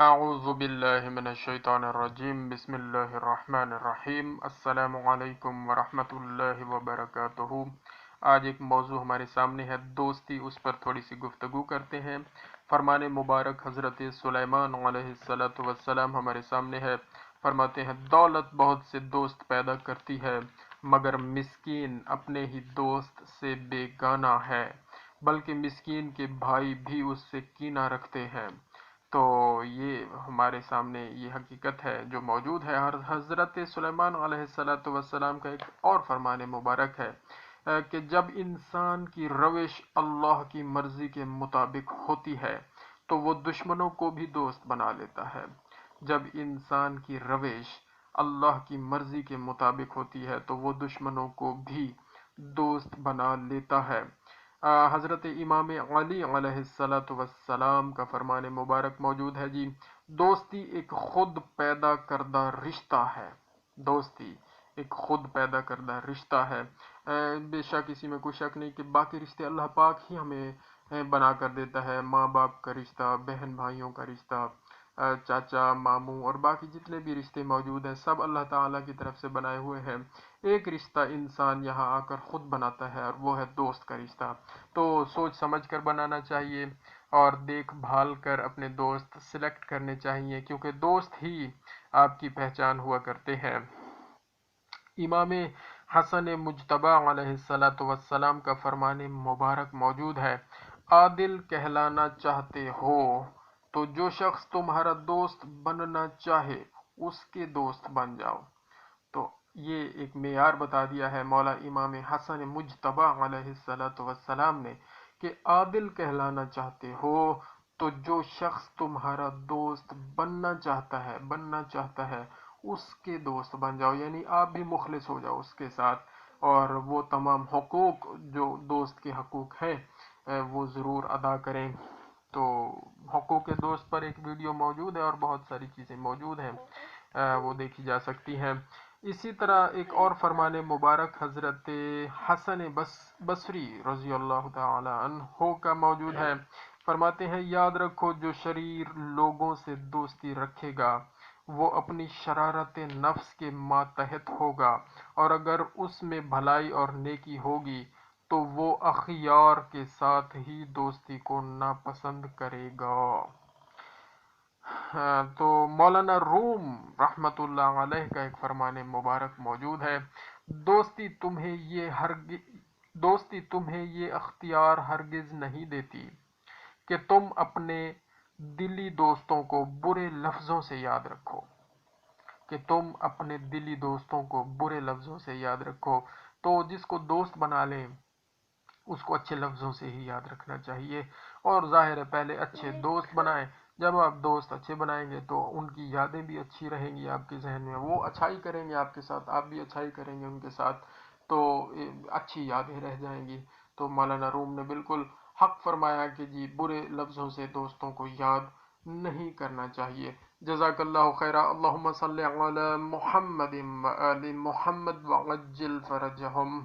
اعوذ باللہ من الشیطان الرجیم بسم اللہ الرحمن الرحیم السلام علیکم ورحمۃ اللہ وبرکاتہ۔ آج ایک موضوع ہمارے سامنے ہے دوستی، اس پر تھوڑی سی گفتگو کرتے ہیں۔ فرمان مبارک حضرت سلیمان علیہ السلام ہمارے سامنے ہے۔ فرماتے ہیں دولت بہت سے دوست پیدا کرتی ہے مگر مسکین اپنے ہی دوست سے بیگانہ ہے، بلکہ مسکین کے بھائی بھی اس سے کینہ رکھتے ہیں۔ تو یہ ہمارے سامنے یہ حقیقت ہے جو موجود ہے۔ اور حضرت سلیمان علیہ السلام کا ایک اور فرمان مبارک ہے کہ جب انسان کی روش اللہ کی مرضی کے مطابق ہوتی ہے تو وہ دشمنوں کو بھی دوست بنا لیتا ہے۔ جب انسان کی روش اللہ کی مرضی کے مطابق ہوتی ہے تو وہ دشمنوں کو بھی دوست بنا لیتا ہے۔ حضرت امام علی علیہ السلام کا فرمان مبارک موجود ہے جی، دوستی ایک خود پیدا کردہ رشتہ ہے۔ دوستی ایک خود پیدا کردہ رشتہ ہے۔ بے شک اسی میں کوئی شک نہیں کہ باقی رشتے اللہ پاک ہی ہمیں بنا کر دیتا ہے۔ ماں باپ کا رشتہ، بہن بھائیوں کا رشتہ، چاچا ماموں اور باقی جتنے بھی رشتے موجود ہیں سب اللہ تعالیٰ کی طرف سے بنائے ہوئے ہیں۔ ایک رشتہ انسان یہاں آ کر خود بناتا ہے اور وہ ہے دوست کا رشتہ۔ تو سوچ سمجھ کر بنانا چاہیے اور دیکھ بھال کر اپنے دوست سلیکٹ کرنے چاہیے، کیونکہ دوست ہی آپ کی پہچان ہوا کرتے ہیں۔ امام حسن مجتبی علیہ السلام کا فرمان مبارک موجود ہے، عادل کہلانا چاہتے ہو تو جو شخص تمہارا دوست بننا چاہے اس کے دوست بن جاؤ۔ تو یہ ایک معیار بتا دیا ہے مولا امام حسن مجتبی علیہ السلام نے کہ عادل کہلانا چاہتے ہو تو جو شخص تمہارا دوست بننا چاہتا ہے اس کے دوست بن جاؤ، یعنی آپ بھی مخلص ہو جاؤ اس کے ساتھ، اور وہ تمام حقوق جو دوست کے حقوق ہیں وہ ضرور ادا کریں۔ تو حقوق دوست پر ایک ویڈیو موجود ہے اور بہت ساری چیزیں موجود ہیں، وہ دیکھی جا سکتی ہیں۔ اسی طرح ایک اور فرمان مبارک حضرت حسن بصری رضی اللہ تعالی عنہ کا موجود ہے۔ فرماتے ہیں یاد رکھو جو شریر لوگوں سے دوستی رکھے گا وہ اپنی شرارت نفس کے ماتحت ہوگا، اور اگر اس میں بھلائی اور نیکی ہوگی تو وہ اخیار کے ساتھ ہی دوستی کو ناپسند کرے گا۔ تو مولانا روم رحمت اللہ علیہ کا ایک فرمان مبارک موجود ہے، دوستی تمہیں یہ اختیار ہرگز نہیں دیتی کہ تم اپنے دلی دوستوں کو برے لفظوں سے یاد رکھو۔ تو جس کو دوست بنا لیں اس کو اچھے لفظوں سے ہی یاد رکھنا چاہیے، اور ظاہر ہے پہلے اچھے دوست بنائیں۔ جب آپ دوست اچھے بنائیں گے تو ان کی یادیں بھی اچھی رہیں گی آپ کے ذہن میں، وہ اچھائی کریں گے آپ کے ساتھ، آپ بھی اچھائی کریں گے ان کے ساتھ، تو اچھی یادیں رہ جائیں گی۔ تو مولانا روم نے بالکل حق فرمایا کہ جی برے لفظوں سے دوستوں کو یاد نہیں کرنا چاہیے۔ جزاک اللہ خیرہ، اللہم صلی علی محمد و آل محمد وعجل فرجہم۔